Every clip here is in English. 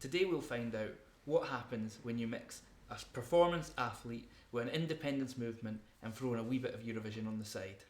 Today we'll find out what happens when you mix a performance athlete with an independence movement and throw in a wee bit of Eurovision on the side.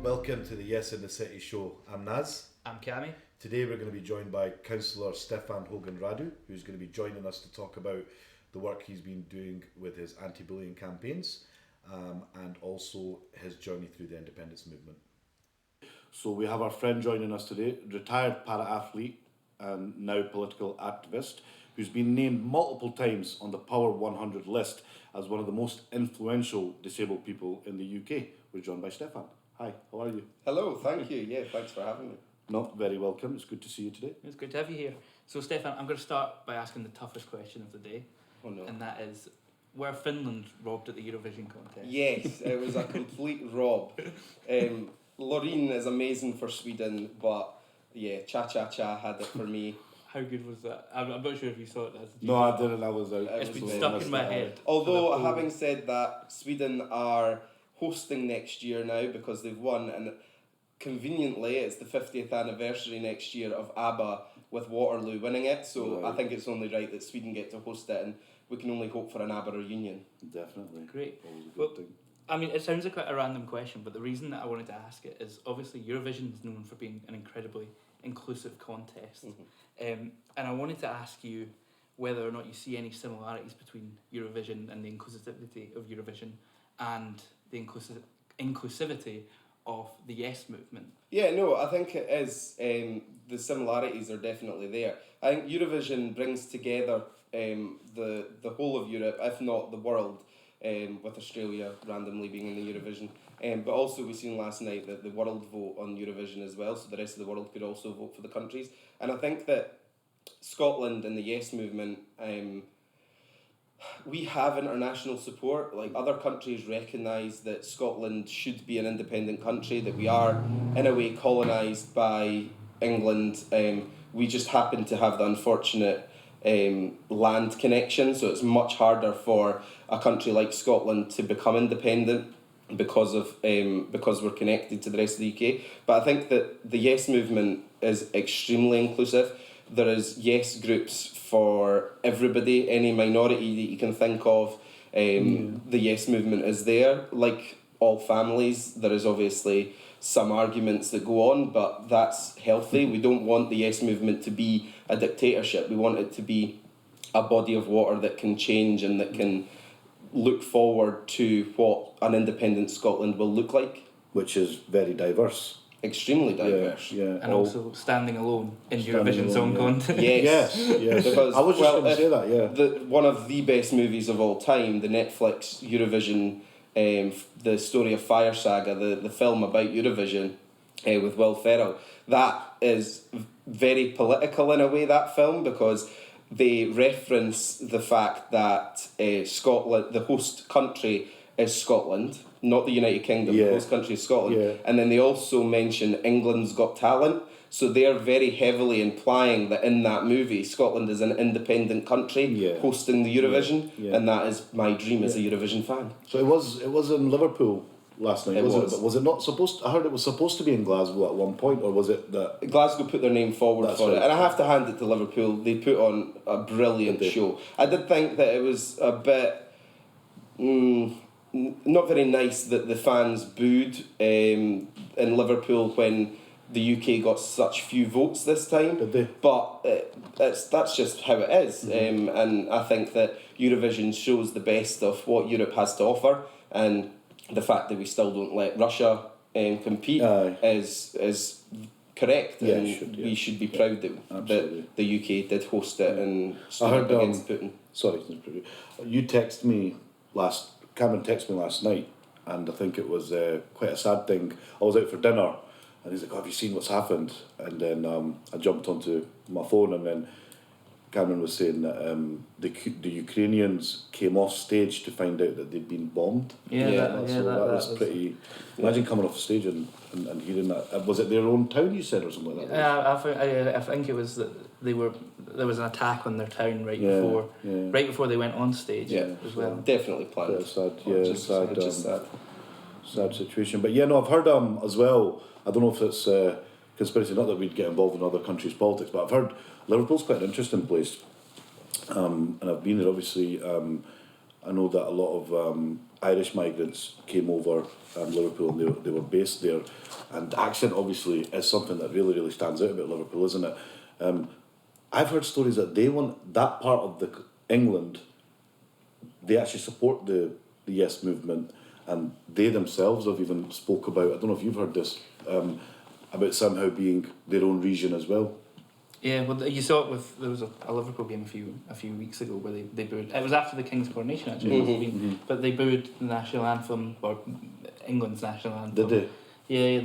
Welcome to the Yes in the City show. I'm Naz. I'm Cammy. Today we're going to be joined by Councillor Stefan Hoggan-Radu, who's going to be joining us to talk about the work he's been doing with his anti-bullying campaigns and also his journey through the independence movement. So we have our friend joining us today, retired para-athlete and now political activist, who's been named multiple times on the Power 100 list as one of the most influential disabled people in the UK. We're joined by Stefan. Hi, how are you? Hello, thank you. Yeah, thanks for having me. No, very welcome. It's good to see you today. It's good to have you here. So Stefan, I'm going to start by asking the toughest question of the day. Oh no. And that is, were Finland robbed at the Eurovision contest? Yes, it was a complete rob. Loreen is amazing for Sweden, but yeah, Cha-Cha-Cha had it for me. How good was that? I'm not sure if you saw it. No, I didn't. I was out. It's been stuck in my head. Although, having said that, Sweden are hosting next year now because they've won, and conveniently it's the 50th anniversary next year of ABBA with Waterloo winning it, so right. I think it's only right that Sweden get to host it, and we can only hope for an ABBA reunion. Definitely. Great. Always a good thing. I mean, it sounds like quite a random question, but the reason that I wanted to ask it is obviously Eurovision is known for being an incredibly inclusive contest. Mm-hmm. And I wanted to ask you whether or not you see any similarities between Eurovision and the inclusivity of Eurovision and the inclusivity of the Yes movement. Yeah, no, I think it is. The similarities are definitely there. I think Eurovision brings together the whole of Europe, if not the world, with Australia randomly being in the Eurovision. But also we've seen last night that the world vote on Eurovision as well, so the rest of the world could also vote for the countries. And I think that Scotland and the Yes movement, we have international support. Like, other countries recognise that Scotland should be an independent country, that we are in a way colonised by England. We just happen to have the unfortunate land connection, so it's much harder for a country like Scotland to become independent because we're connected to the rest of the UK. But I think that the Yes movement is extremely inclusive. There is Yes groups for everybody, any minority that you can think of. The Yes movement is there. Like all families, there is obviously some arguments that go on, but that's healthy. We don't want the Yes movement to be a dictatorship. We want it to be a body of water that can change and that can look forward to what an independent Scotland will look like. Which is very diverse. Extremely diverse. Yeah. And also standing alone in Eurovision Song Contest. Yes. Because, I was just going to say that, yeah. One of the best movies of all time, the Netflix Eurovision, the story of Fire Saga, the film about Eurovision with Will Ferrell, that is very political in a way, that film, because they reference the fact that Scotland, the host country, is Scotland, not the United Kingdom. The host country is Scotland. And then they also mention England's Got Talent. So they're very heavily implying that in that movie, Scotland is an independent country hosting the Eurovision, and that is my dream as a Eurovision fan. So it was in Liverpool last night, wasn't it? But was it not supposed? I heard it was supposed to be in Glasgow at one point, or was it that Glasgow put their name forward for it? And I have to hand it to Liverpool. They put on a brilliant show. I did think that it was a bit not very nice that the fans booed in Liverpool when the UK got such few votes this time. Did they? But that's just how it is. And I think that Eurovision shows the best of what Europe has to offer, and the fact that we still don't let Russia compete is correct, and we should be proud that the UK did host it and stood up against Putin. Sorry, you texted me Cameron texted me last night, and I think it was quite a sad thing. I was out for dinner, and he's like, "Have you seen what's happened?" And then I jumped onto my phone, and then Cameron was saying that the Ukrainians came off stage to find out that they'd been bombed. That was pretty. Imagine coming off stage and hearing that. Was it their own town, you said, or something like that? I think it was that there was an attack on their town right before they went on stage as well. Definitely planned. Sad, sad situation. But I've heard as well. I don't know if it's conspiracy. Not that we'd get involved in other countries' politics, but I've heard Liverpool's quite an interesting place. And I've been there. Obviously, I know that a lot of Irish migrants came over Liverpool, and they were based there. And the accent obviously is something that really, really stands out about Liverpool, isn't it? I've heard stories that they want that part of England. They actually support the Yes movement, and they themselves have even spoke about. I don't know if you've heard this about somehow being their own region as well. Yeah, well, you saw it with there was a Liverpool game a few weeks ago where they booed. It was after the King's coronation actually, but they booed the national anthem, or England's national anthem. Did they? Yeah,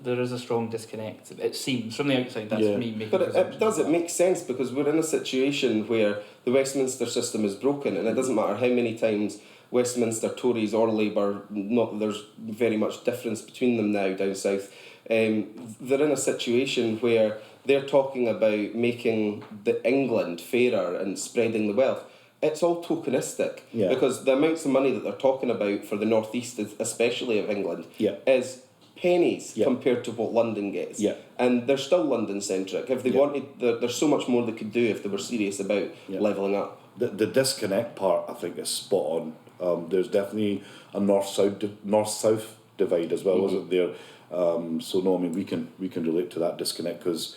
there is a strong disconnect. It seems from the outside. That's me making. But it makes sense because we're in a situation where the Westminster system is broken, and it doesn't matter how many times Westminster Tories or Labour. Not that there's very much difference between them now down south. They're in a situation where they're talking about making the England fairer and spreading the wealth. It's all tokenistic because the amounts of money that they're talking about for the northeast, especially of England, is pennies compared to what London gets. And they're still London centric. If they wanted, there's so much more they could do if they were serious about levelling up. The disconnect part, I think, is spot on. There's definitely a north-south divide as well, isn't there? So no, I mean we can relate to that disconnect because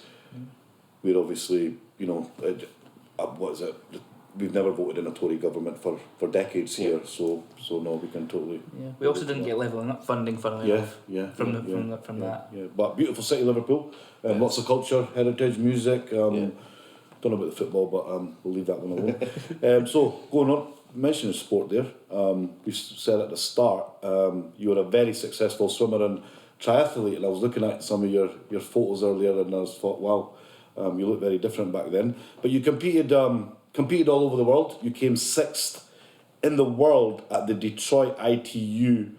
we're obviously, what is it? We've never voted in a Tory government for decades here, so no, we can totally. Yeah, we also didn't get levelling up funding for from that. Yeah, but beautiful city, Liverpool. Lots of culture, heritage, music. Don't know about the football, but we'll leave that one alone. So going on, mentioning sport there. We said at the start, you were a very successful swimmer and triathlete, and I was looking at some of your photos earlier, and I thought, wow, you look very different back then. But you competed all over the world. You came 6th in the world at the Detroit ITU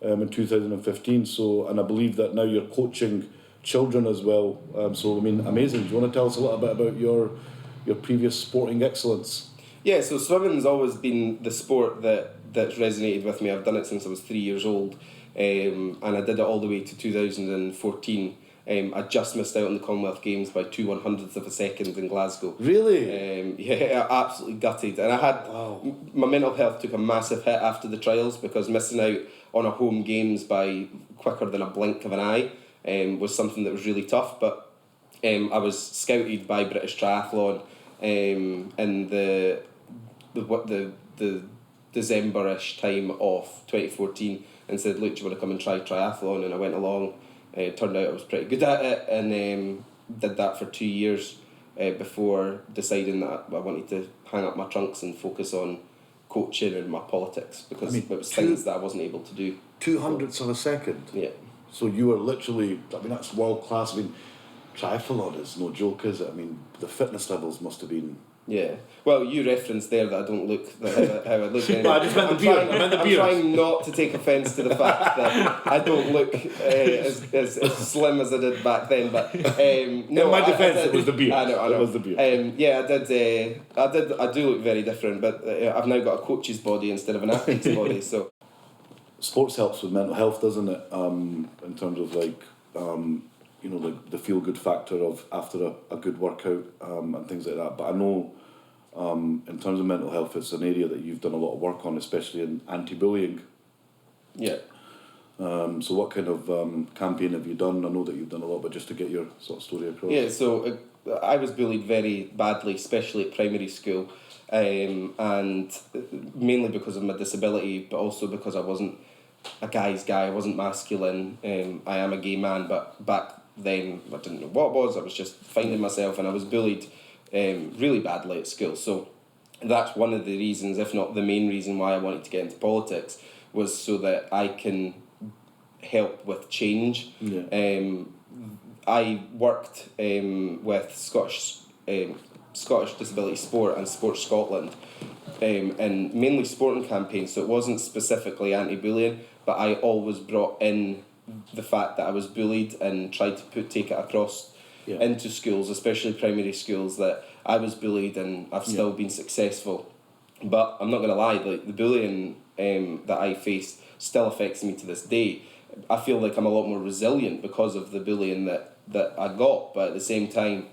in 2015. So, and I believe that now you're coaching children as well. So, I mean, amazing. Do you want to tell us a little bit about your previous sporting excellence? Yeah, so swimming's always been the sport that's resonated with me. I've done it since I was 3 years old, and I did it all the way to 2014. I just missed out on the Commonwealth Games by 2/100th of a second in Glasgow. Really? Yeah, absolutely gutted. And I had my mental health took a massive hit after the trials because missing out on a home games by quicker than a blink of an eye was something that was really tough. But I was scouted by British Triathlon in the December-ish time of 2014 and said, look, do you want to come and try triathlon? And I went along. It turned out I was pretty good at it, and did that for 2 years before deciding that I wanted to hang up my trunks and focus on coaching and my politics because it was things that I wasn't able to do. 2/100ths of a second? Yeah. So you were literally, I mean, that's world class. I mean, triathlon is no joke, is it? I mean, the fitness levels must have been... Yeah. Well, you referenced there that I don't look how I look. Well, I just meant the beard. I'm trying not to take offence to the fact that I don't look as slim as I did back then. But no, in my defence, it was the beard. I know. It was the beard. Yeah, I do look very different, but I've now got a coach's body instead of an athlete's body. So sports helps with mental health, doesn't it? In terms of like. The feel-good factor of after a good workout and things like that. But I know in terms of mental health, it's an area that you've done a lot of work on, especially in anti-bullying. Yeah. So what kind of campaign have you done? I know that you've done a lot, but just to get your sort of story across. Yeah, so I was bullied very badly, especially at primary school, and mainly because of my disability, but also because I wasn't a guy's guy, I wasn't masculine. I am a gay man, but back then I didn't know what it was. I was just finding myself, and I was bullied really badly at school. So that's one of the reasons, if not the main reason, why I wanted to get into politics, was so that I can help with change. I worked with Scottish Scottish Disability Sport and Sport Scotland, and mainly sporting campaigns, so it wasn't specifically anti-bullying, but I always brought in the fact that I was bullied and tried to take it across into schools, especially primary schools, that I was bullied and I've still been successful. But I'm not going to lie, like the bullying that I faced still affects me to this day. I feel like I'm a lot more resilient because of the bullying that I got, but at the same time,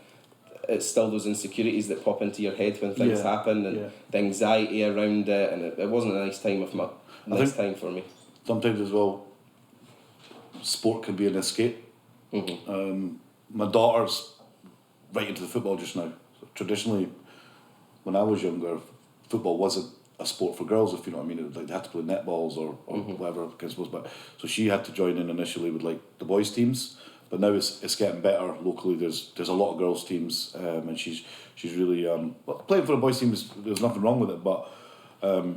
it's still those insecurities that pop into your head when things happen, and the anxiety around it, and it wasn't a nice time for me. Sometimes as well, sport can be an escape. My daughter's right into the football just now. So traditionally, when I was younger, football wasn't a sport for girls, if you know what I mean. It was like they had to play netballs or whatever, I suppose. But so she had to join in initially with like the boys' teams. But now it's getting better locally. There's a lot of girls' teams, and she's really playing for a boys' team. There's nothing wrong with it, but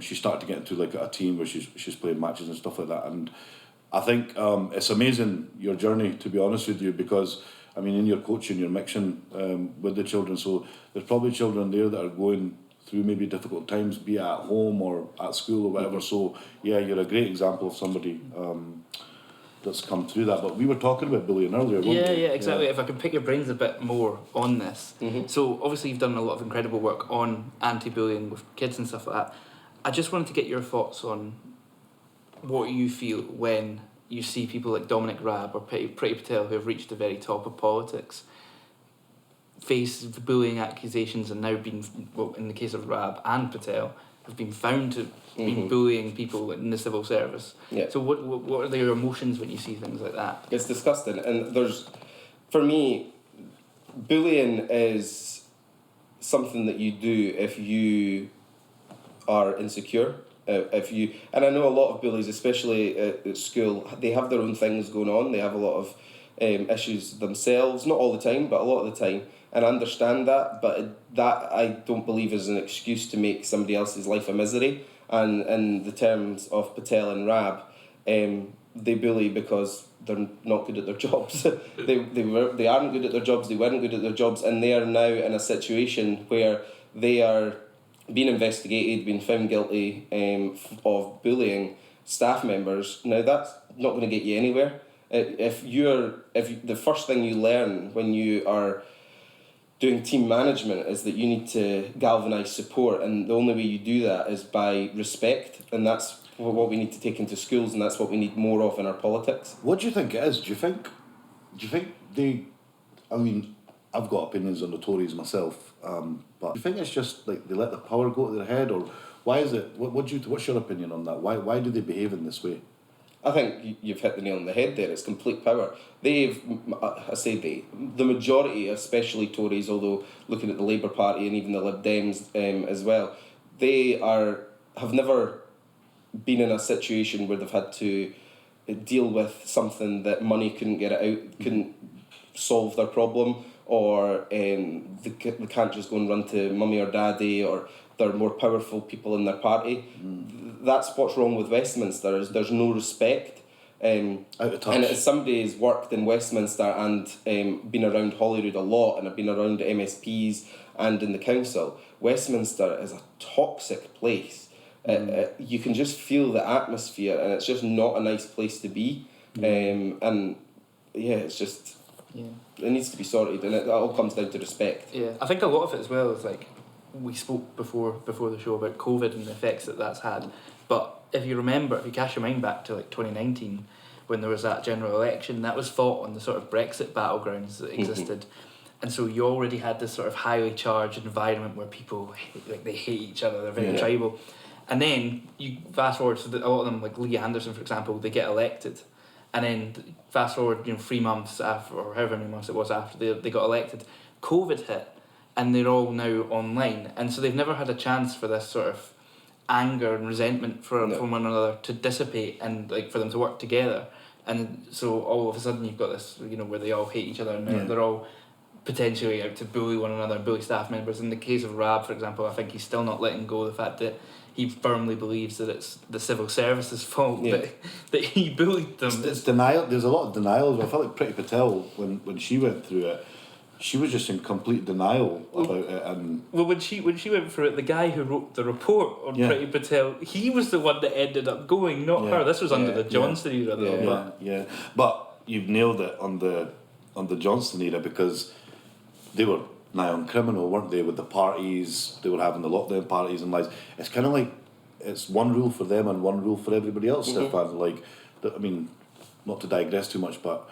she started to get into like a team where she's playing matches and stuff like that. And I think it's amazing your journey, to be honest with you, because I mean in your coaching, you're mixing with the children. So there's probably children there that are going through maybe difficult times, be it at home or at school or whatever. So yeah, you're a great example of somebody that's come through that. But we were talking about bullying earlier, weren't we? Yeah, exactly. If I could pick your brains a bit more on this. So obviously you've done a lot of incredible work on anti-bullying with kids and stuff like that. I just wanted to get your thoughts on what you feel when you see people like Dominic Raab or Priti Patel, who have reached the very top of politics, face bullying accusations and now been, well, in the case of Raab and Patel, have been found to be bullying people in the civil service. So what are your emotions when you see things like that? It's disgusting, and for me, bullying is something that you do if you are insecure. And I know a lot of bullies, especially at school, they have their own things going on. They have a lot of issues themselves, not all the time, but a lot of the time. And I understand that, but that I don't believe is an excuse to make somebody else's life a misery. And in the terms of Patel and Raab, they bully because they're not good at their jobs. They aren't good at their jobs, they weren't good at their jobs, and they are now in a situation where they are being investigated, being found guilty of bullying staff members. Now that's not going to get you anywhere. If the first thing you learn when you are doing team management is that you need to galvanise support, and the only way you do that is by respect, and that's what we need to take into schools, and that's what we need more of in our politics. What do you think it is? Do you think they? I mean, I've got opinions on the Tories myself, but do you think it's just like they let the power go to their head, or why is it? What's your opinion on that? Why do they behave in this way? I think you've hit the nail on the head there. It's complete power. The majority, especially Tories, although looking at the Labour Party and even the Lib Dems as well, they have never been in a situation where they've had to deal with something that money couldn't get it out, couldn't solve their problem, or they can't just go and run to mummy or daddy, or they're more powerful people in their party. That's what's wrong with Westminster, is there's no respect. Out of touch. And as somebody who's worked in Westminster and been around Holyrood a lot, and I've been around MSPs and in the council, Westminster is a toxic place. You can just feel the atmosphere, and it's just not a nice place to be. And yeah, it's just... Yeah. It needs to be sorted, and it all comes down to respect. Yeah, I think a lot of it as well is like, we spoke before the show about COVID and the effects that's had, but if you cast your mind back to like 2019, when there was that general election, that was fought on the sort of Brexit battlegrounds that existed, and so you already had this sort of highly charged environment where people they hate each other, they're very tribal, and then you fast forward to a lot of them, like Lee Anderson for example, they get elected. And then fast forward, 3 months after, or however many months it was after they got elected, COVID hit, and they're all now online, and so they've never had a chance for this sort of anger and resentment from one another to dissipate, and like for them to work together. And so all of a sudden you've got this, where they all hate each other, and they're all potentially out to bully one another, bully staff members. In the case of Raab, for example, I think he's still not letting go of the fact that he firmly believes that it's the civil service's fault that he bullied them. It's denial. There's a lot of denial. I felt like Priti Patel, when she went through it, she was just in complete denial about it. And well, when she went through it, the guy who wrote the report on Priti Patel, he was the one that ended up going, not her. This was under the Johnston era, though. But you've nailed it on the Johnston era, because they were nigh on criminal, weren't they? With the parties, they were having the lockdown parties and lies. It's kind of like it's one rule for them and one rule for everybody else. Stefan, like, I mean, not to digress too much, but.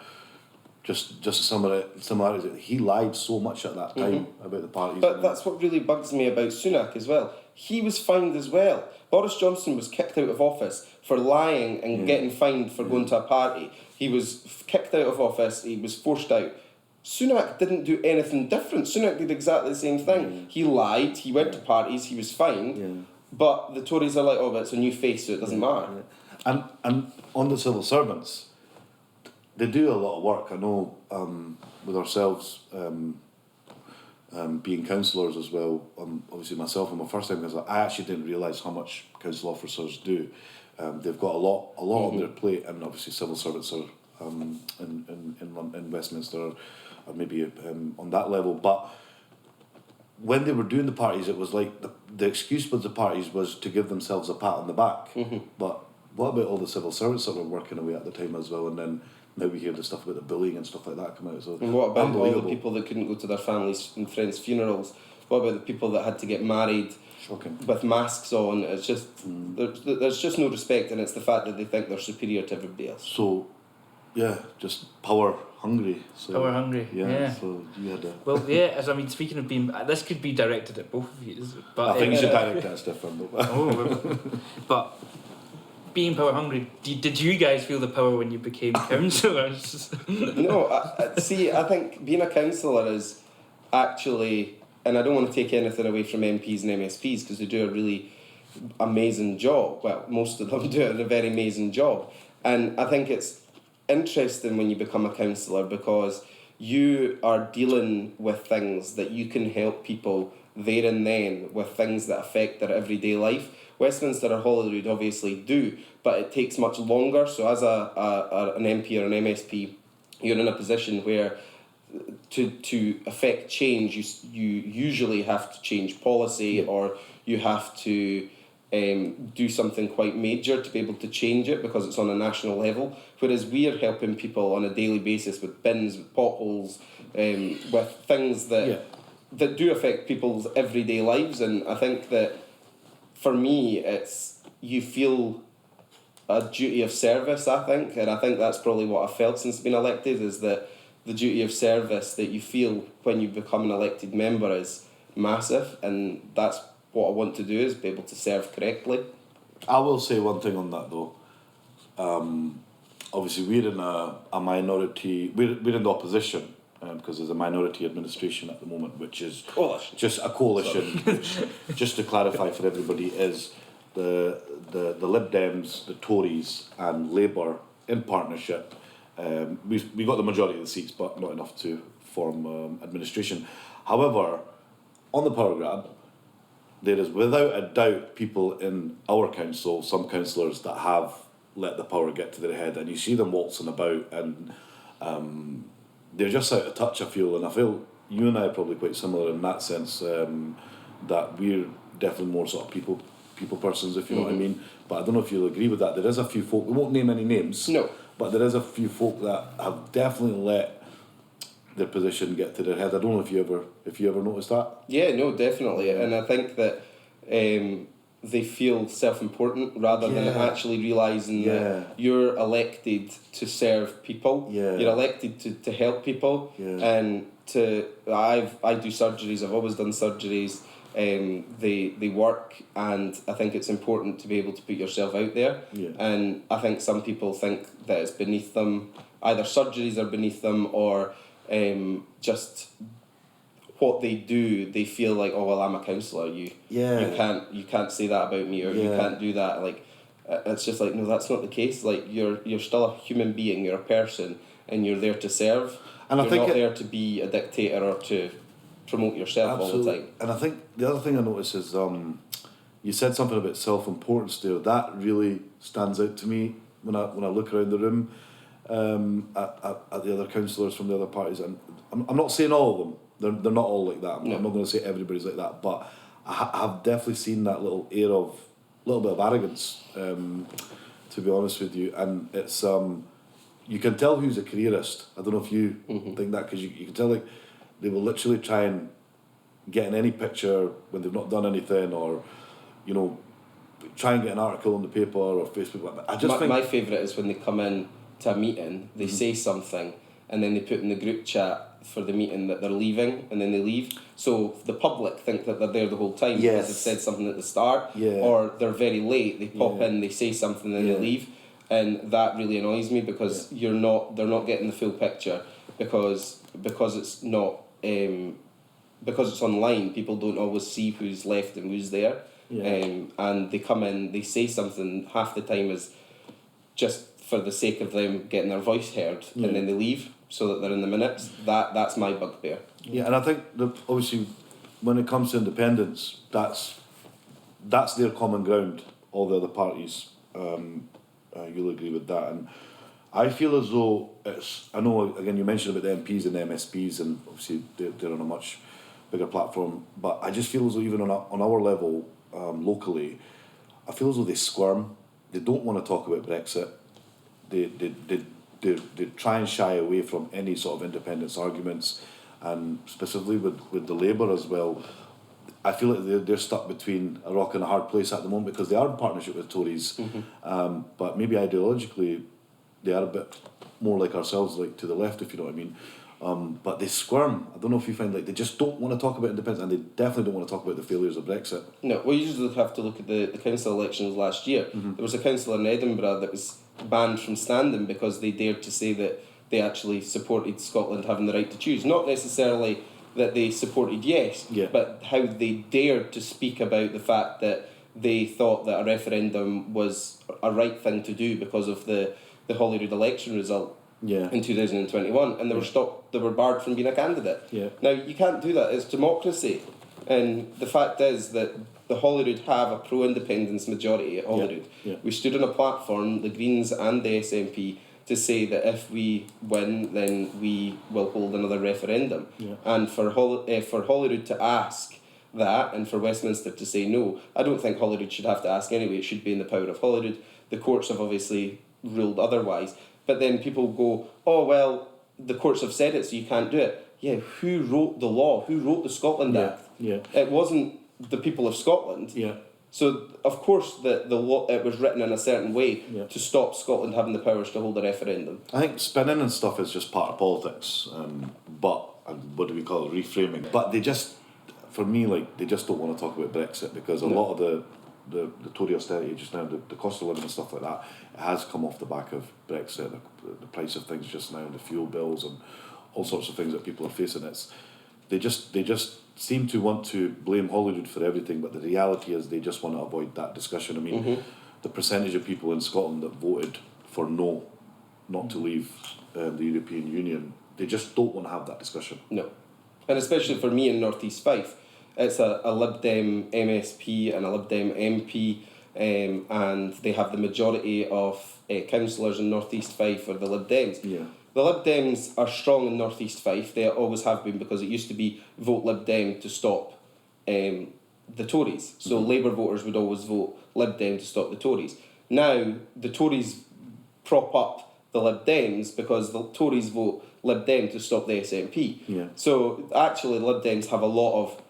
Just some of the similarities. He lied so much at that time about the parties. But that's what really bugs me about Sunak as well. He was fined as well. Boris Johnson was kicked out of office for lying and getting fined for going to a party. He was kicked out of office. He was forced out. Sunak didn't do anything different. Sunak did exactly the same thing. He lied. He went to parties. He was fined. But the Tories are like, oh, but it's a new face, so it doesn't matter. And on the civil servants, they do a lot of work. I know with ourselves being councillors as well, obviously myself on my first time, because I actually didn't realise how much council officers do. They've got a lot on their plate, and obviously civil servants are in Westminster or maybe on that level. But when they were doing the parties, it was like the excuse with the parties was to give themselves a pat on the back. But what about all the civil servants that were working away at the time as well? And then now we hear the stuff about the bullying and stuff like that come out. So and what about all the people that couldn't go to their families' and friends' funerals? What about the people that had to get married with masks on? It's just there's just no respect, and it's the fact that they think they're superior to everybody else. So, just power hungry. So, power hungry. Yeah. So you had a... Well, as I mean, speaking of being, this could be directed at both of you, but I think you should direct that stuff from. But being power hungry, did you guys feel the power when you became councillors? No, I think being a councillor is actually, and I don't want to take anything away from MPs and MSPs because they do a really amazing job. Well, most of them do a very amazing job. And I think it's interesting when you become a councillor because you are dealing with things that you can help people there and then with things that affect their everyday life. Westminster or Holyrood obviously do, but it takes much longer. So as an MP or an MSP, you're in a position where to affect change, you usually have to change policy or you have to do something quite major to be able to change it because it's on a national level. Whereas we are helping people on a daily basis with bins, with potholes, with things that do affect people's everyday lives. And I think that for me, it's you feel a duty of service, I think, and I think that's probably what I felt since being elected, is that the duty of service that you feel when you become an elected member is massive, and that's what I want to do, is be able to serve correctly. I will say one thing on that though. Obviously we're in a minority, we're in the opposition, because there's a minority administration at the moment, which is just a coalition, which, just to clarify for everybody, is the Lib Dems, the Tories and Labour in partnership. We got the majority of the seats, but not enough to form administration. However, on the power grab, there is without a doubt people in our council, some councillors that have let the power get to their head, and you see them waltzing about, and they're just out of touch, I feel, and I feel you and I are probably quite similar in that sense, that we're definitely more sort of people persons, if you know what I mean. But I don't know if you'll agree with that. There is a few folk, we won't name any names, but there is a few folk that have definitely let their position get to their head. I don't know if you ever noticed that. Yeah, no, definitely, and I think that they feel self-important rather than actually realising that you're elected to serve people. You're elected to help people, and I do surgeries. I've always done surgeries. They work, and I think it's important to be able to put yourself out there. And I think some people think that it's beneath them. Either surgeries are beneath them, or just what they do. They feel like, oh well, I'm a councillor. You can't say that about me, or you can't do that. Like, it's just like, no, that's not the case. Like, you're still a human being. You're a person, and you're there to serve. And you're not there to be a dictator or to promote yourself all the time. And I think the other thing I notice is you said something about self-importance there. That really stands out to me when I look around the room. at the other councillors from the other parties, and I'm not saying all of them. They're not all like that. I'm not going to say everybody's like that, but I've definitely seen that little air of little bit of arrogance, to be honest with you, and it's you can tell who's a careerist. I don't know if you think that, because you can tell like they will literally try and get in any picture when they've not done anything, or try and get an article in the paper or Facebook. I just think my favourite is when they come in to a meeting, they say something, and then they put in the group chat for the meeting that they're leaving, and then they leave. So the public think that they're there the whole time because they've said something at the start, or they're very late. They pop in, they say something, and then they leave, and that really annoys me because they're not getting the full picture because it's not because it's online. People don't always see who's left and who's there, and they come in, they say something half the time is just for the sake of them getting their voice heard, and then they leave so that they're in the minutes. That's my bugbear. Yeah, and I think that obviously when it comes to independence, that's their common ground, all the other parties. You'll agree with that. And I feel as though I know, again, you mentioned about the MPs and the MSPs, and obviously they're on a much bigger platform, but I just feel as though even on our level, locally, I feel as though they squirm. They don't want to talk about Brexit. They try and shy away from any sort of independence arguments, and specifically with the Labour as well. I feel like they're stuck between a rock and a hard place at the moment because they are in partnership with Tories, but maybe ideologically they are a bit more like ourselves, like to the left, if you know what I mean. But they squirm. I don't know if you find like they just don't want to talk about independence, and they definitely don't want to talk about the failures of Brexit. No, well, you usually have to look at the council elections last year. There was a councillor in Edinburgh that was banned from standing because they dared to say that they actually supported Scotland having the right to choose. Not necessarily that they supported yes, but how they dared to speak about the fact that they thought that a referendum was a right thing to do because of the Holyrood election result in 2021, and they were barred from being a candidate. Now, you can't do that. It's democracy. And the fact is that the Holyrood have a pro-independence majority at Holyrood. We stood on a platform, the Greens and the SNP, to say that if we win, then we will hold another referendum. And for Holyrood to ask that, and for Westminster to say no, I don't think Holyrood should have to ask anyway. It should be in the power of Holyrood. The courts have obviously ruled otherwise. But then people go, oh, well, the courts have said it, so you can't do it. Yeah, who wrote the law? Who wrote the Scotland Act? It wasn't the people of Scotland. So, of course, the law, it was written in a certain way to stop Scotland having the powers to hold a referendum. I think spinning and stuff is just part of politics, but what do we call it, reframing. But they just, for me, like, they just don't want to talk about Brexit because a lot of the Tory austerity just now, the cost of living and stuff like that, it has come off the back of Brexit, the price of things just now, the fuel bills and all sorts of things that people are facing. They just seem to want to blame Holyrood for everything, but the reality is they just want to avoid that discussion. I mean, the percentage of people in Scotland that voted for no, not to leave the European Union, they just don't want to have that discussion. No. And especially for me in North East Fife, it's a Lib Dem MSP and a Lib Dem MP, and they have the majority of councillors in North East Fife are the Lib Dems. The Lib Dems are strong in North East Fife. They always have been, because it used to be vote Lib Dem to stop the Tories. So Labour voters would always vote Lib Dem to stop the Tories. Now the Tories prop up the Lib Dems because the Tories vote Lib Dem to stop the SNP. So actually Lib Dems have a lot of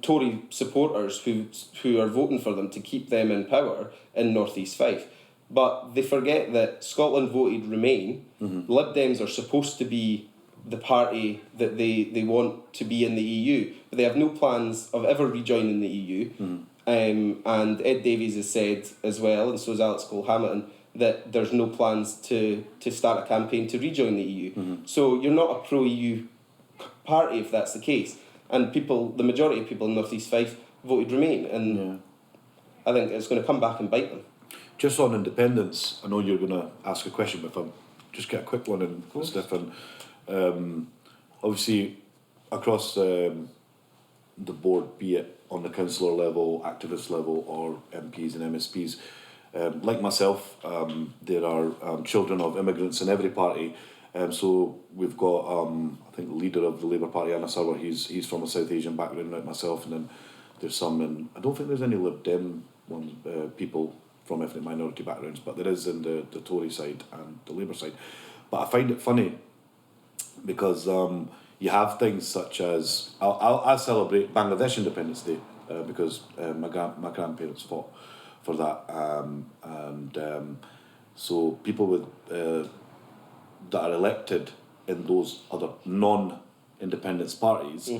Tory supporters who are voting for them to keep them in power in North East Fife. But they forget that Scotland voted Remain. Lib Dems are supposed to be the party that they want to be in the EU, but they have no plans of ever rejoining the EU. And Ed Davies has said as well, and so has Alex Cole-Hamilton, that there's no plans to start a campaign to rejoin the EU. So you're not a pro-EU party if that's the case. And the majority of people in North East Fife voted Remain, and I think it's going to come back and bite them. Just on independence, I know you're going to ask a question, but if I just get a quick one in, Stefan. Obviously, across the board, be it on the councillor level, activist level, or MPs and MSPs, like myself, there are children of immigrants in every party. So we've got, I think the leader of the Labour Party, Anna Sarwar, he's from a South Asian background like myself, and then there's some in, I don't think there's any Lib Dem people from ethnic minority backgrounds, but there is in the Tory side and the Labour side. But I find it funny because you have things such as, I celebrate Bangladesh Independence Day because my grandparents fought for that, so people with that are elected in those other non-independence parties,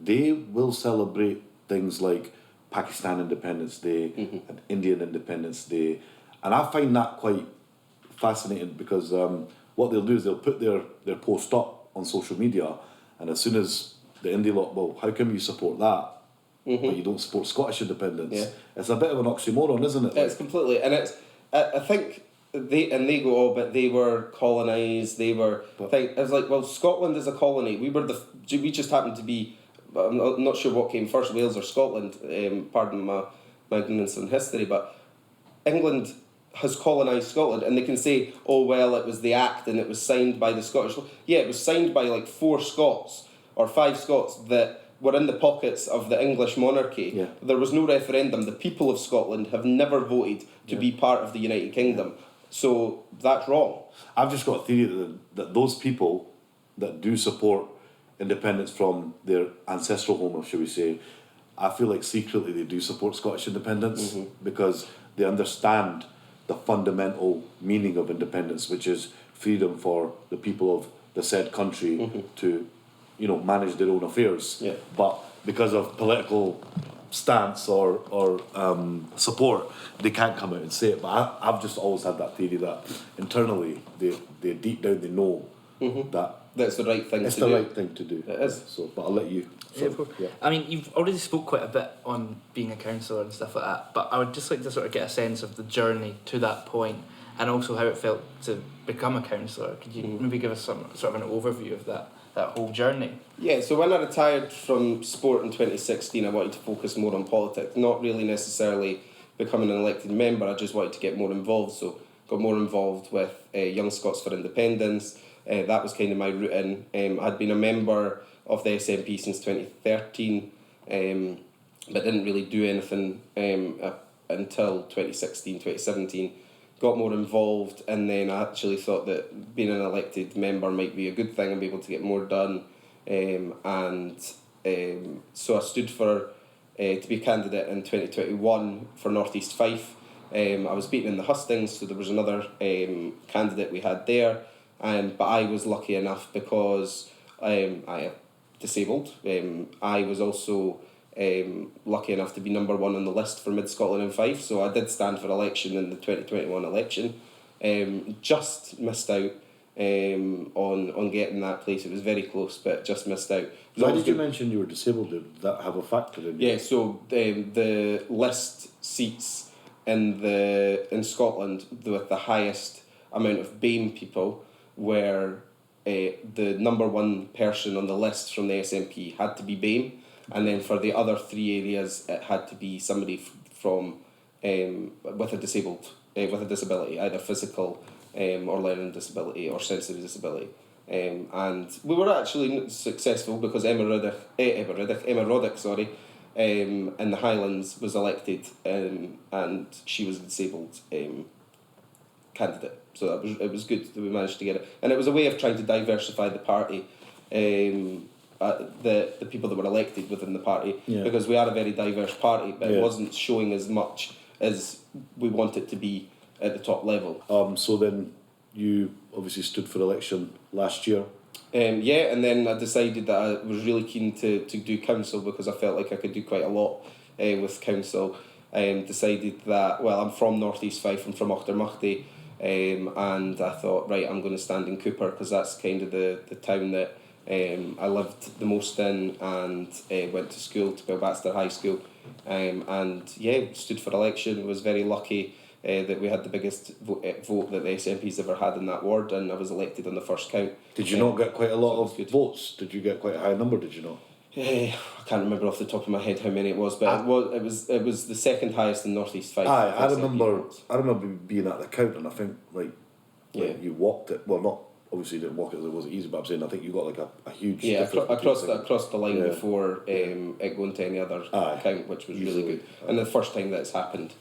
they will celebrate things like Pakistan Independence Day and Indian Independence Day, and I find that quite fascinating because what they'll do is they'll put their post up on social media, and as soon as the indie lot, well, how come you support that, but you don't support Scottish independence? Yeah. It's a bit of an oxymoron, isn't it? It's completely, and it's, I think they go, oh, but they were colonised, they were, it's like, well, Scotland is a colony, we just happened to be, I'm not sure what came first, Wales or Scotland, pardon my ignorance in history, but England has colonised Scotland, and they can say, oh well, it was the Act and it was signed by the Scottish. Yeah, it was signed by like 4 Scots or 5 Scots that were in the pockets of the English monarchy. Yeah. There was no referendum. The people of Scotland have never voted to be part of the United Kingdom. So that's wrong. I've just got a theory that those people that do support independence from their ancestral home, or should we say, I feel like secretly they do support Scottish independence because they understand the fundamental meaning of independence, which is freedom for the people of the said country to, manage their own affairs. Yeah. But because of political stance or support, they can't come out and say it. But I've just always had that theory that internally they deep down they know that That's the right thing it's to the do. right thing to do. It is. So, but I'll let you. I mean, you've already spoke quite a bit on being a councillor and stuff like that, but I would just like to sort of get a sense of the journey to that point and also how it felt to become a councillor. Could you maybe give us some sort of an overview of that whole journey? Yeah, so when I retired from sport in 2016, I wanted to focus more on politics, not really necessarily becoming an elected member, I just wanted to get more involved, so got more involved with Young Scots for Independence. That was kind of my route in. I'd been a member of the SNP since 2013, but didn't really do anything until 2016, 2017. Got more involved, and then I actually thought that being an elected member might be a good thing and be able to get more done. So I stood for to be a candidate in 2021 for North East Fife. I was beaten in the hustings, so there was another candidate we had there. But I was lucky enough because I am disabled. I was also lucky enough to be number 1 on the list for Mid Scotland and Fife, so I did stand for election in the 2021 election. Just missed out on getting that place. It was very close, but just missed out. Why did you mention you were disabled? Did that have a factor in it? Yeah, so the list seats in Scotland with the highest amount of BAME people were the number 1 person on the list from the SNP had to be BAME, and then for the other 3 areas it had to be somebody from with a disability, either physical or learning disability or sensory disability. And we were actually successful because Emma Roddick, in the Highlands was elected, and she was a disabled candidate. So it was good that we managed to get it, and it was a way of trying to diversify the party, the people that were elected within the party, because we are a very diverse party, but it wasn't showing as much as we want it to be at the top level. So then you obviously stood for election last year. And then I decided that I was really keen to do council because I felt like I could do quite a lot with council. Decided that, well, I'm from North East Fife, I'm from Auchtermuchty, and I thought, right, I'm going to stand in Cupar because that's kind of the town that I lived the most in, and went to school, to Belbaster High School, and stood for election. Was very lucky that we had the biggest vote that the SNP's ever had in that ward, and I was elected on the first count. Did you not get quite a lot of votes? Did you get quite a high number, did you not? I can't remember off the top of my head how many it was, but it was the second highest in North East Fife. Aye, I SNP remember. votes. I remember being at the count, and I think Yeah. you walked it. Well, not obviously you didn't walk it. It wasn't easy, but I'm saying I think you got like a huge difference across the line Yeah. before it going to any other count, which was really good, and the first time that's happened.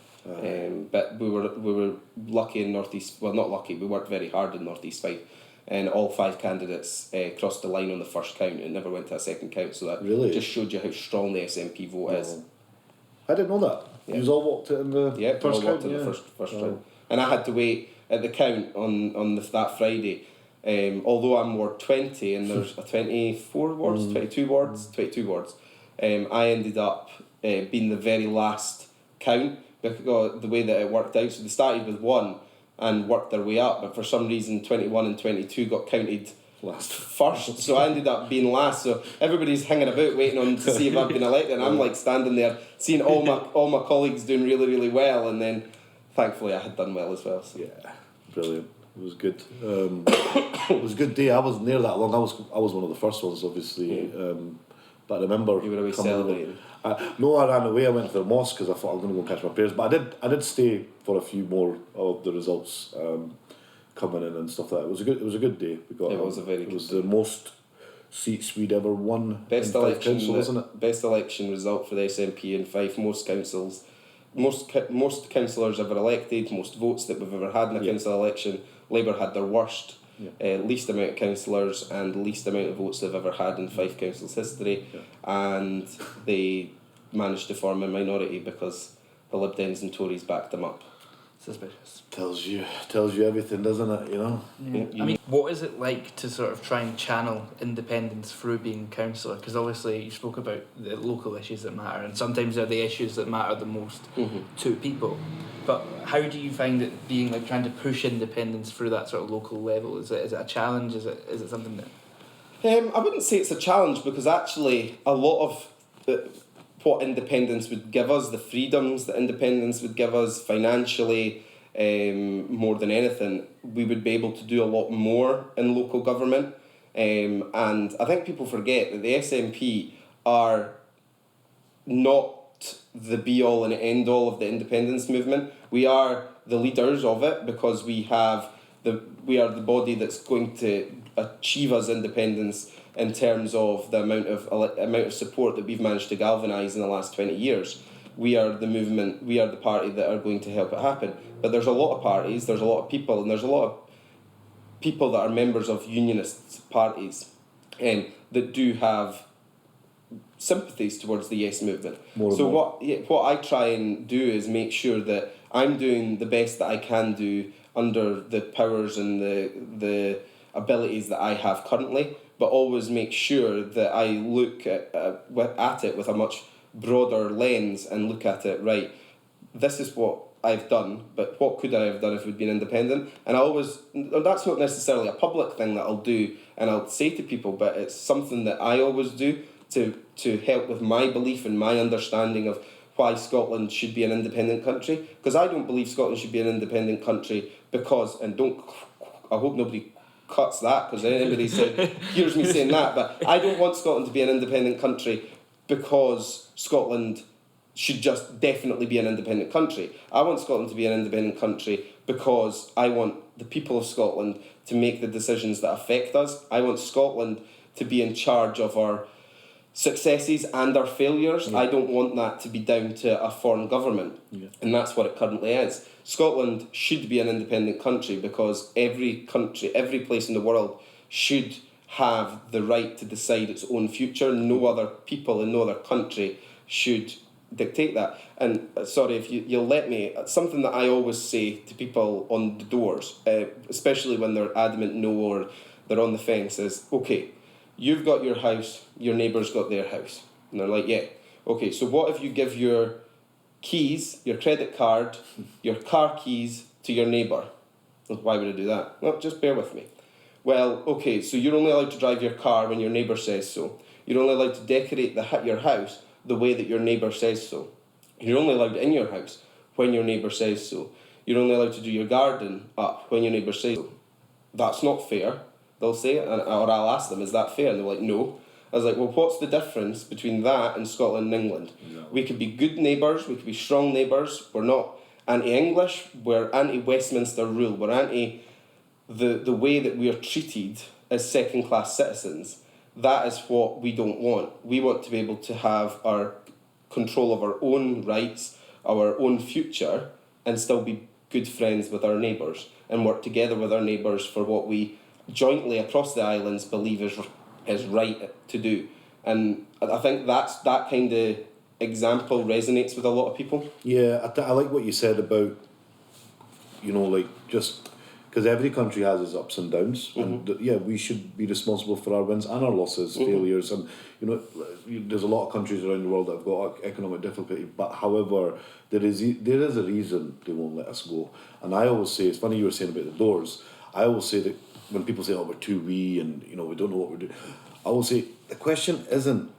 But we were lucky in North East. Well, not lucky. We worked very hard in North East Fife, and all 5 candidates crossed the line on the first count. It never went to a second count, so that Really? just showed you how strong the SNP vote is. I didn't know that. Yeah. You all walked it in the first count. In the first round, and I had to wait at the count on that Friday. Although I'm Ward 20 and there's 24 wards, 22 wards, I ended up being the very last count because the way that it worked out. So they started with 1 and worked their way up, but for some reason 21 and 22 got counted Last. first, so I ended up being last. So everybody's hanging about waiting on to see if I've been elected, and I'm like standing there seeing all my colleagues doing really, really well, and then thankfully I had done well as well. So. Yeah, brilliant. It was good. It was a good day. I wasn't there that long. I was one of the first ones, obviously. But I remember you were away celebrating. No, I ran away. I went to the mosque because I thought I was going to go and catch my prayers. But I did stay for a few more of the results coming in and stuff like that. It was a good day. We got. It was a very. It was the most seats we'd ever won. Best in Fife election, Council, isn't it? Best election result for the SNP in Fife. Most councils, most councillors ever elected. Most votes that we've ever had in a council election. Labour had their worst. Least amount of councillors and least amount of votes they've ever had in Fife Council's history, and they managed to form a minority because the Lib Dems and Tories backed them up. Suspicious. Tells you everything, doesn't it? You know. Yeah. I mean, what is it like to sort of try and channel independence through being councillor? Because obviously you spoke about the local issues that matter, and sometimes they're the issues that matter the most to people. But how do you find it being like trying to push independence through that sort of local level? Is it a challenge? Is it something that? I wouldn't say it's a challenge, because actually a lot of what independence would give us, the freedoms that independence would give us financially, more than anything, we would be able to do a lot more in local government. And I think people forget that the SNP are not the be-all and end-all of the independence movement. We are the leaders of it because we are the body that's going to achieve us independence in terms of the amount of support that we've managed to galvanise in the last 20 years. We are the movement, we are the party that are going to help it happen. But there's a lot of parties, there's a lot of people, and there's a lot of people that are members of unionist parties that do have sympathies towards the Yes movement. What I try and do is make sure that I'm doing the best that I can do under the powers and the abilities that I have currently, but always make sure that I look at it with a much broader lens and look at it, right, this is what I've done, but what could I have done if we'd been independent? And that's not necessarily a public thing that I'll do and I'll say to people, but it's something that I always do to help with my belief and my understanding of why Scotland should be an independent country. Because I don't believe Scotland should be an independent country because, and I hope nobody cuts that because anybody hears me saying that, but I don't want Scotland to be an independent country because Scotland should just definitely be an independent country. I want Scotland to be an independent country because I want the people of Scotland to make the decisions that affect us. I want Scotland to be in charge of our successes and our failures. I don't want that to be down to a foreign government, and that's what it currently is. Scotland should be an independent country because every place in the world should have the right to decide its own future. No other people in no other country should dictate that. And sorry, if you'll let me, something that I always say to people on the doors, especially when they're adamant no or they're on the fence, is, okay, you've got your house, your neighbour's got their house. And they're like, yeah. Okay, so what if you give your keys, your credit card, your car keys to your neighbour? Why would I do that? Well, just bear with me. Well, okay, so you're only allowed to drive your car when your neighbour says so. You're only allowed to decorate your house the way that your neighbour says so. You're only allowed in your house when your neighbour says so. You're only allowed to do your garden up when your neighbour says so. That's not fair, they'll say, or I'll ask them, is that fair? And they're like, no. I was like, well, what's the difference between that and Scotland and England? No. We could be good neighbours, we could be strong neighbours, we're not anti-English, we're anti-Westminster rule, we're anti the way that we are treated as second-class citizens. That is what we don't want. We want to be able to have our control of our own rights, our own future, and still be good friends with our neighbours and work together with our neighbours for what we jointly across the islands believe is right to do. And I think that kind of example resonates with a lot of people. Yeah, I like what you said about, you know, like, just because every country has its ups and downs, and yeah, we should be responsible for our wins and our losses, failures, and you know, there's a lot of countries around the world that have got economic difficulty, but however, there is a reason they won't let us go. And I always say, it's funny you were saying about the doors, I always say that when people say, oh, we're too wee and you know we don't know what we're doing, I will say the question isn't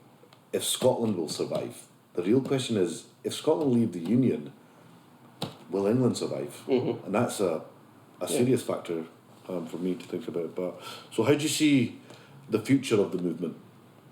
if Scotland will survive. The real question is, if Scotland leave the Union, will England survive? And that's a serious factor for me to think about. But so, how do you see the future of the movement?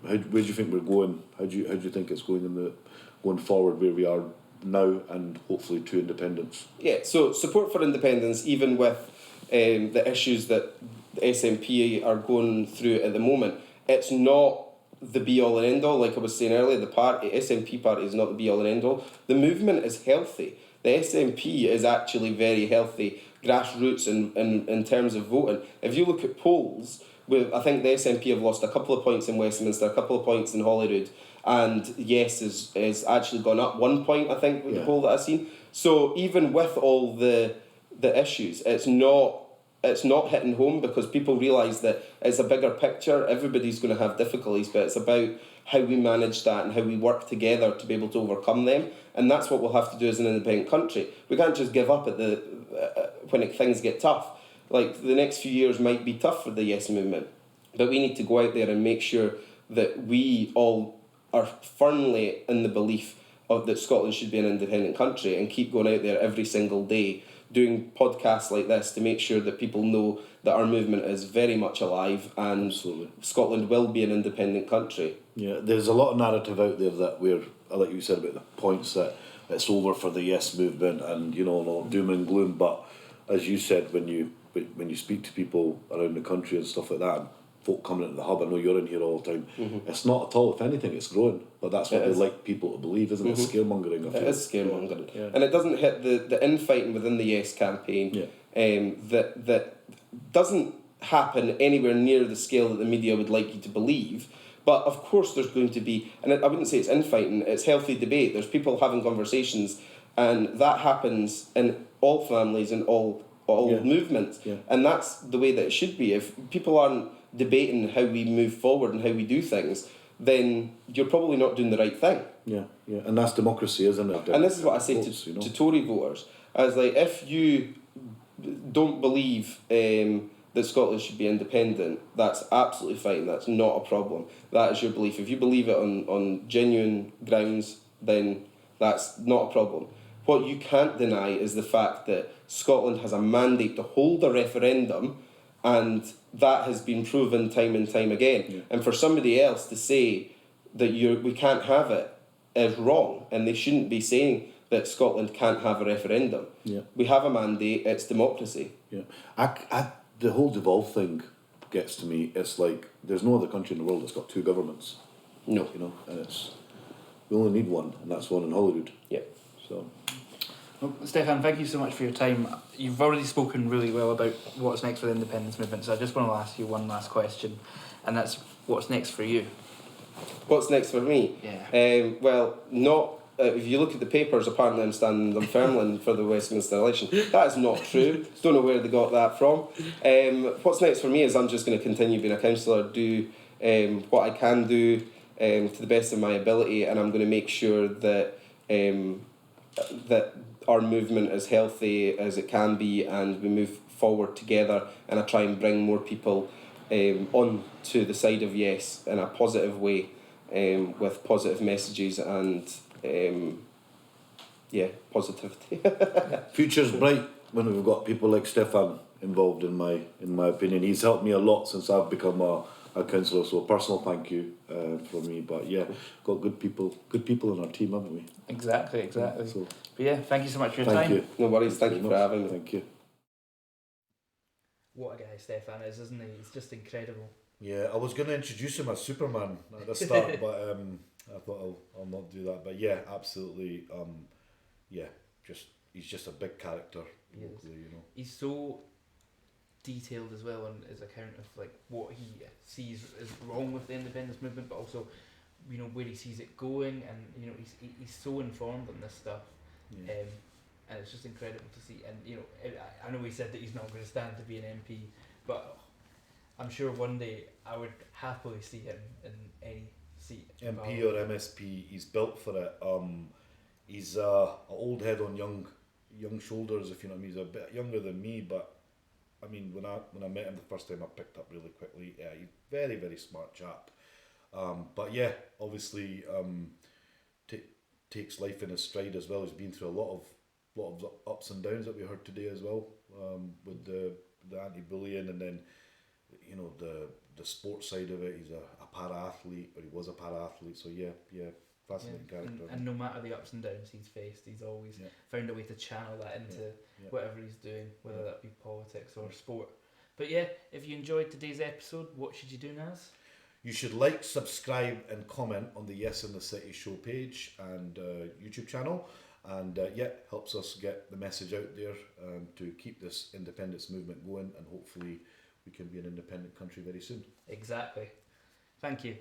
Where do you think we're going? How do you think it's going forward where we are now and hopefully to independence? Yeah, so support for independence, even with the issues that the SNP are going through at the moment, it's not the be-all and end-all. Like I was saying earlier, the SNP party is not the be-all and end-all. The movement is healthy. The SNP is actually very healthy, grassroots in terms of voting. If you look at polls, I think the SNP have lost a couple of points in Westminster, a couple of points in Holyrood, and Yes is actually gone up 1 point, I think, with the poll that I've seen. So even with all the issues, it's not hitting home because people realise that it's a bigger picture. Everybody's going to have difficulties, but it's about how we manage that and how we work together to be able to overcome them. And that's what we'll have to do as an independent country. We can't just give up at when things get tough. Like, the next few years might be tough for the Yes movement, but we need to go out there and make sure that we all are firmly in the belief that Scotland should be an independent country and keep going out there every single day doing podcasts like this to make sure that people know that our movement is very much alive and Absolutely. Scotland will be an independent country. Yeah, there's a lot of narrative out there that like you said about the points that it's over for the Yes movement and, you know, all doom and gloom, but as you said, when you speak to people around the country and stuff like that, and folk coming into the hub, I know you're in here all the time, it's not at all, if anything, it's growing, but that's what they like people to believe, isn't it? Scaremongering. It is scaremongering. Yeah. And it doesn't hit the infighting within the Yes campaign that doesn't happen anywhere near the scale that the media would like you to believe. But of course there's going to be, and I wouldn't say it's infighting, it's healthy debate. There's people having conversations, and that happens in all families and all movements. Yeah. And that's the way that it should be. If people aren't debating how we move forward and how we do things, then you're probably not doing the right thing. Yeah, and that's democracy, isn't it? And this is what I say to Tory voters. I was like, if you don't believe that Scotland should be independent, that's absolutely fine. That's not a problem. That is your belief. If you believe it on genuine grounds, then that's not a problem. What you can't deny is the fact that Scotland has a mandate to hold a referendum, and that has been proven time and time again. Yeah. And for somebody else to say that we can't have it is wrong, and they shouldn't be saying that Scotland can't have a referendum. Yeah. We have a mandate, it's democracy. Yeah. The whole devolve thing gets to me. It's like there's no other country in the world that's got two governments. No. You know, and we only need one, and that's one in Holyrood. Yeah. So. Well, Stefan, thank you so much for your time. You've already spoken really well about what's next for the independence movement, so I just want to ask you one last question, and that's what's next for you? What's next for me? Yeah. Well, not... if you look at the papers, apparently I'm standing in Dunfermline for the Westminster election. That is not true. Don't know where they got that from. What's next for me is I'm just going to continue being a councillor, do what I can do to the best of my ability, and I'm going to make sure that that our movement is healthy as it can be, and we move forward together, and I try and bring more people on to the side of Yes in a positive way, with positive messages and positivity. Future's bright when we've got people like Stefan involved. In my opinion, he's helped me a lot since I've become a a councillor. So a personal thank you from me. But yeah, got good people in our team, haven't we? Exactly. So, But yeah, thank you so much for your thank time. you. No worries, thank you for having me. Thank you. What a guy Stefan is, isn't he? He's just incredible. Yeah, I was going to introduce him as Superman at the start, but I thought I'll not do that. But yeah, absolutely. He's just a big character locally, you know. He's so detailed as well on his account of like what he sees is wrong with the independence movement, but also, you know, where he sees it going, and you know he's so informed on this stuff. Yeah. And it's just incredible to see. And you know, I know he said that he's not going to stand to be an MP, but I'm sure one day I would happily see him in any seat. MP or MSP, he's built for it. He's an old head on young shoulders, if you know what I mean. He's a bit younger than me, but I mean, when I met him the first time, I picked up really quickly. Yeah, he's very, very smart chap. But yeah, obviously takes life in his stride as well. He's been through a lot of ups and downs that we heard today as well, with the anti-bullying, and then you know the sports side of it. He's a para-athlete, or he was a para-athlete. So yeah, fascinating character. And no matter the ups and downs he's faced, he's always found a way to channel that into whatever he's doing, whether that be politics or sport. But yeah, if you enjoyed today's episode, what should you do, Naz? You should like, subscribe and comment on the Yes in the City show page and YouTube channel. And helps us get the message out there to keep this independence movement going, and hopefully we can be an independent country very soon. Exactly. Thank you.